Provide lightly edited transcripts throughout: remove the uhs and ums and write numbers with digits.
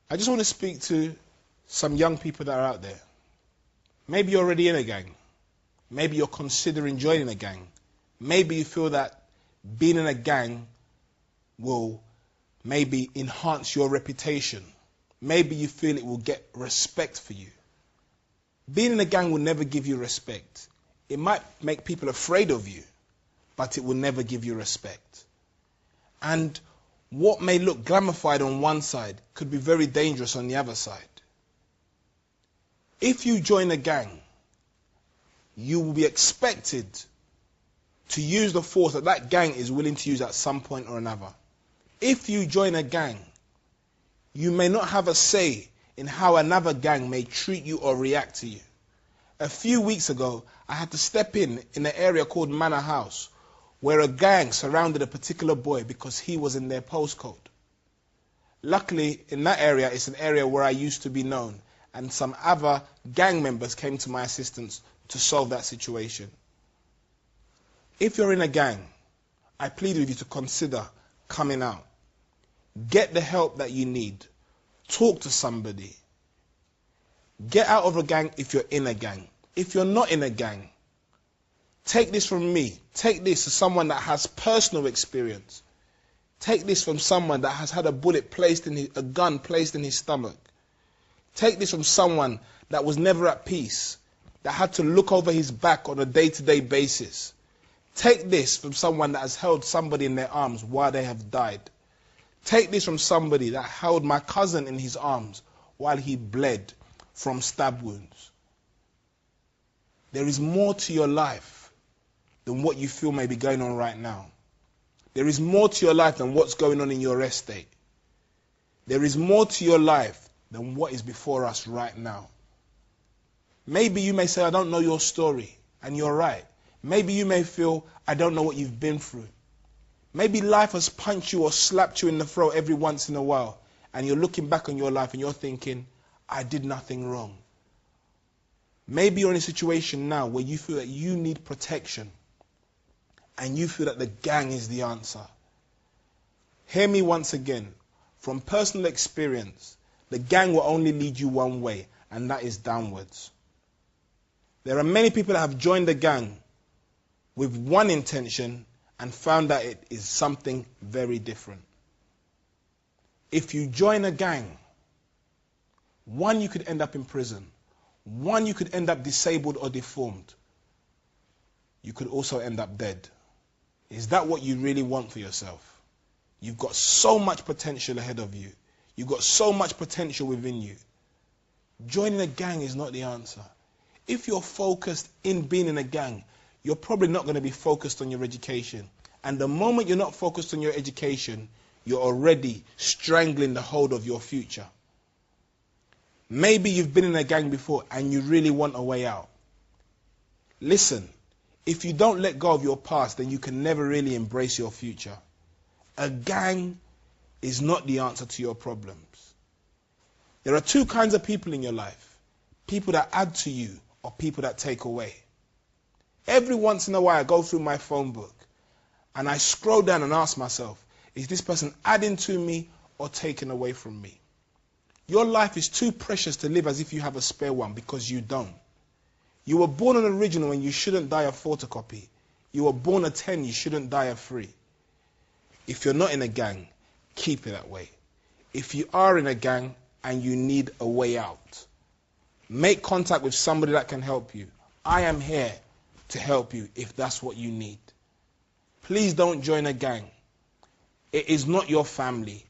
I just want to speak to some young people that are out there. Maybe you're already in a gang. Maybe you're considering joining a gang. Maybe you feel that being in a gang will maybe enhance your reputation. Maybe you feel it will get respect for you. Being in a gang will never give you respect. It might make people afraid of you, but it will never give you respect. And what may look glamified on one side could be very dangerous on the other side. If you join a gang, you will be expected to use the force that that gang is willing to use at some point or another. If you join a gang, you may not have a say in how another gang may treat you or react to you. A few weeks ago, I had to step in an area called Manor House, where a gang surrounded a particular boy because he was in their postcode. Luckily, in that area, it's an area where I used to be known, and some other gang members came to my assistance to solve that situation. If you're in a gang, I plead with you to consider coming out. Get the help that you need. Talk to somebody. Get out of a gang if you're in a gang. If you're not in a gang, take this from me. Take this to someone that has personal experience. Take this from someone that has had a gun placed in his stomach. Take this from someone that was never at peace, that had to look over his back on a day-to-day basis. Take this from someone that has held somebody in their arms while they have died. Take this from somebody that held my cousin in his arms while he bled from stab wounds. There is more to your life than what you feel may be going on right now. There is more to your life than what's going on in your estate. There is more to your life than what is before us right now. Maybe you may say, I don't know your story, and you're right. Maybe you may feel, I don't know what you've been through. Maybe life has punched you or slapped you in the throat every once in a while, and you're looking back on your life and you're thinking, I did nothing wrong. Maybe you're in a situation now where you feel that you need protection, and you feel that the gang is the answer. Hear me once again. From personal experience, the gang will only lead you one way, and that is downwards. There are many people that have joined the gang with one intention and found that it is something very different. If you join a gang, one, you could end up in prison. One, you could end up disabled or deformed. You could also end up dead. Is that what you really want for yourself? You've got so much potential ahead of you. You've got so much potential within you. Joining a gang is not the answer. If you're focused in being in a gang, you're probably not going to be focused on your education. And the moment you're not focused on your education, you're already strangling the hold of your future. Maybe you've been in a gang before and you really want a way out. Listen, if you don't let go of your past, then you can never really embrace your future. A gang is not the answer to your problems. There are two kinds of people in your life. People that add to you or people that take away. Every once in a while I go through my phone book and I scroll down and ask myself, is this person adding to me or taking away from me? Your life is too precious to live as if you have a spare one, because you don't. You were born an original and you shouldn't die a photocopy. You were born a 10, you shouldn't die a 3. If you're not in a gang, keep it that way. If you are in a gang and you need a way out, make contact with somebody that can help you. I am here to help you if that's what you need. Please don't join a gang. It is not your family.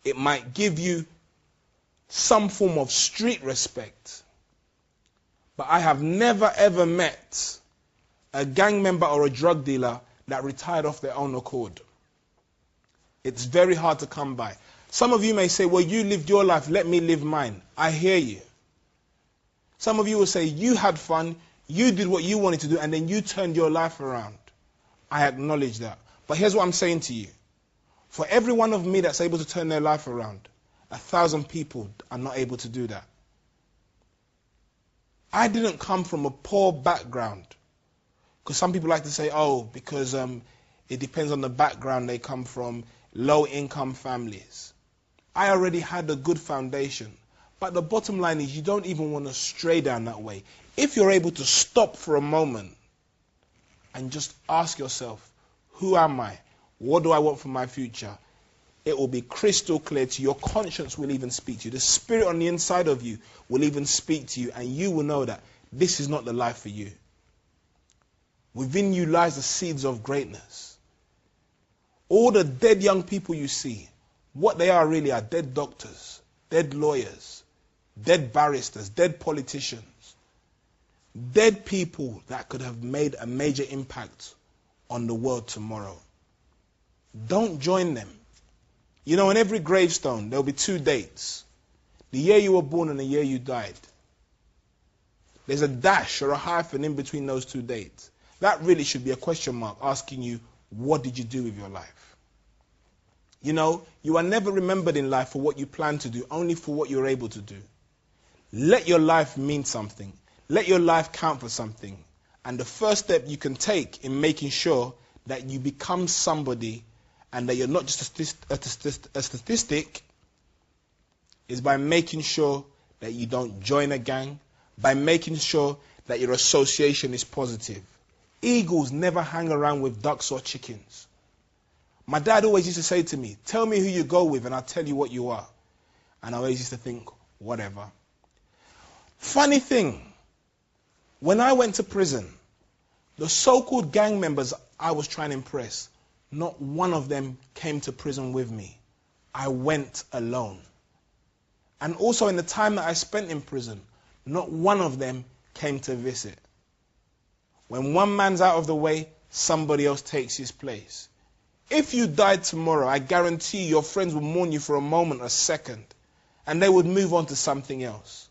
It might give you some form of street respect. But I have never ever met a gang member or a drug dealer that retired off their own accord. It's very hard to come by. Some of you may say, well, you lived your life, let me live mine. I hear you. Some of you will say, you had fun, you did what you wanted to do, and then you turned your life around. I acknowledge that. But here's what I'm saying to you. For every one of me that's able to turn their life around, 1,000 people are not able to do that. I didn't come from a poor background. Because some people like to say, oh, because it depends on the background they come from, low-income families. I already had a good foundation. But the bottom line is you don't even want to stray down that way. If you're able to stop for a moment and just ask yourself, who am I? What do I want for my future? It will be crystal clear to you. Your conscience will even speak to you. The spirit on the inside of you will even speak to you, and you will know that this is not the life for you. Within you lies the seeds of greatness. All the dead young people you see, what they are really are dead doctors, dead lawyers, dead barristers, dead politicians, dead people that could have made a major impact on the world tomorrow. Don't join them. You know, on every gravestone, there'll be 2 dates. The year you were born and the year you died. There's a dash or a hyphen in between those 2 dates. That really should be a question mark asking you, what did you do with your life? You know, you are never remembered in life for what you plan to do, only for what you're able to do. Let your life mean something. Let your life count for something. And the first step you can take in making sure that you become somebody and that you're not just a statistic is by making sure that you don't join a gang, by making sure that your association is positive. Eagles never hang around with ducks or chickens. My dad always used to say to me, tell me who you go with and I'll tell you what you are. And I always used to think, whatever. Funny thing, when I went to prison, the so-called gang members I was trying to impress, not one of them came to prison with me. I went alone. And also in the time that I spent in prison, not one of them came to visit. When one man's out of the way, somebody else takes his place. If you died tomorrow, I guarantee your friends would mourn you for a moment, a second, and they would move on to something else.